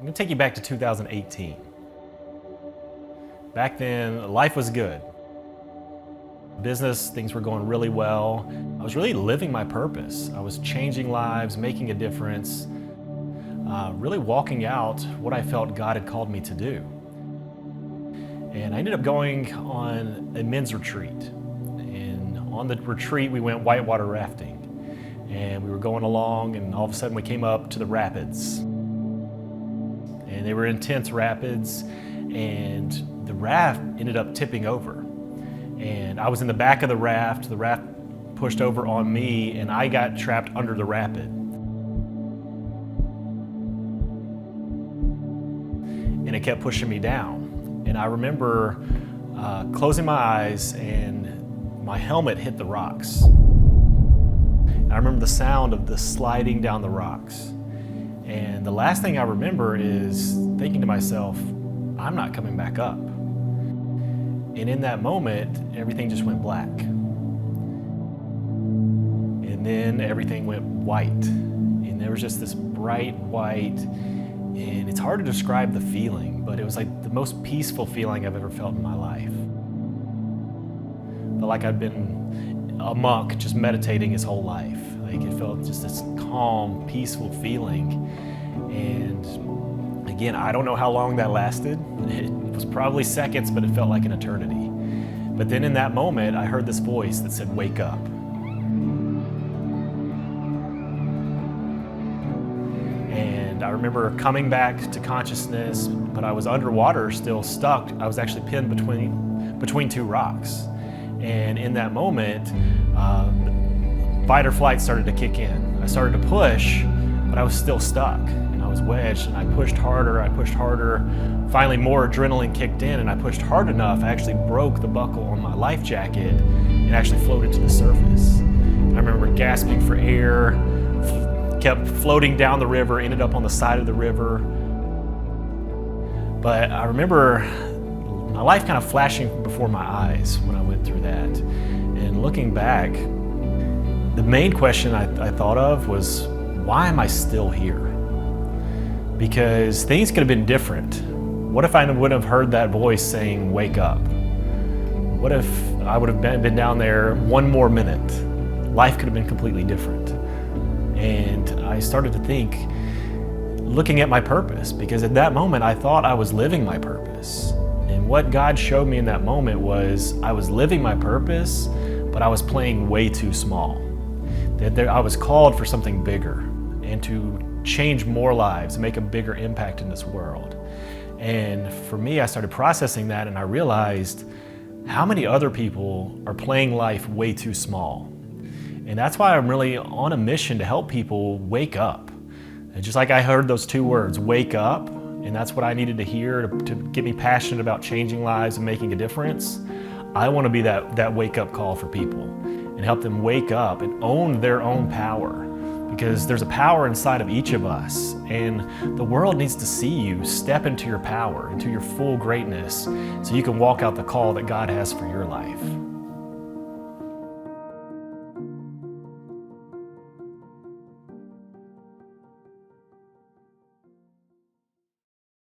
I'm gonna take you back to 2018. Back then, life was good. Business, things were going really well. I was really living my purpose. I was changing lives, making a difference, really walking out what I felt God had called me to do. And I ended up going on a men's retreat. And on the retreat, we went whitewater rafting. And we were going along, and all of a sudden we came up to the rapids. And they were intense rapids, and the raft ended up tipping over. And I was in the back of the raft pushed over on me, and I got trapped under the rapid. And it kept pushing me down. And I remember closing my eyes, and my helmet hit the rocks. And I remember the sound of the sliding down the rocks. And the last thing I remember is thinking to myself, I'm not coming back up. And in that moment, everything just went black. And then everything went white. And there was just this bright white, and it's hard to describe the feeling, but it was like the most peaceful feeling I've ever felt in my life. Felt like I'd been a monk just meditating his whole life. Like it felt just this calm, peaceful feeling. And again, I don't know how long that lasted. It was probably seconds, but it felt like an eternity. But then in that moment, I heard this voice that said, "Wake up." And I remember coming back to consciousness, but I was underwater, still stuck. I was actually pinned between two rocks. And in that moment, fight or flight started to kick in. I started to push, but I was still stuck. And I was wedged, and I pushed harder. Finally, more adrenaline kicked in, and I pushed hard enough. I actually broke the buckle on my life jacket and actually floated to the surface. I remember gasping for air, kept floating down the river, ended up on the side of the river. But I remember my life kind of flashing before my eyes when I went through that. And looking back, the main question I thought of was, why am I still here? Because things could have been different. What if I would have heard that voice saying, "Wake up"? What if I would have been down there one more minute? Life could have been completely different. And I started to think, looking at my purpose, because at that moment I thought I was living my purpose. And what God showed me in that moment was I was living my purpose, but I was playing way too small. That I was called for something bigger and to change more lives, make a bigger impact in this world. And for me, I started processing that, and I realized how many other people are playing life way too small. And that's why I'm really on a mission to help people wake up. And just like I heard those two words, wake up, and that's what I needed to hear to get me passionate about changing lives and making a difference. I want to be that wake-up call for people and help them wake up and own their own power, because there's a power inside of each of us, and the world needs to see you step into your power, into your full greatness, so you can walk out the call that God has for your life.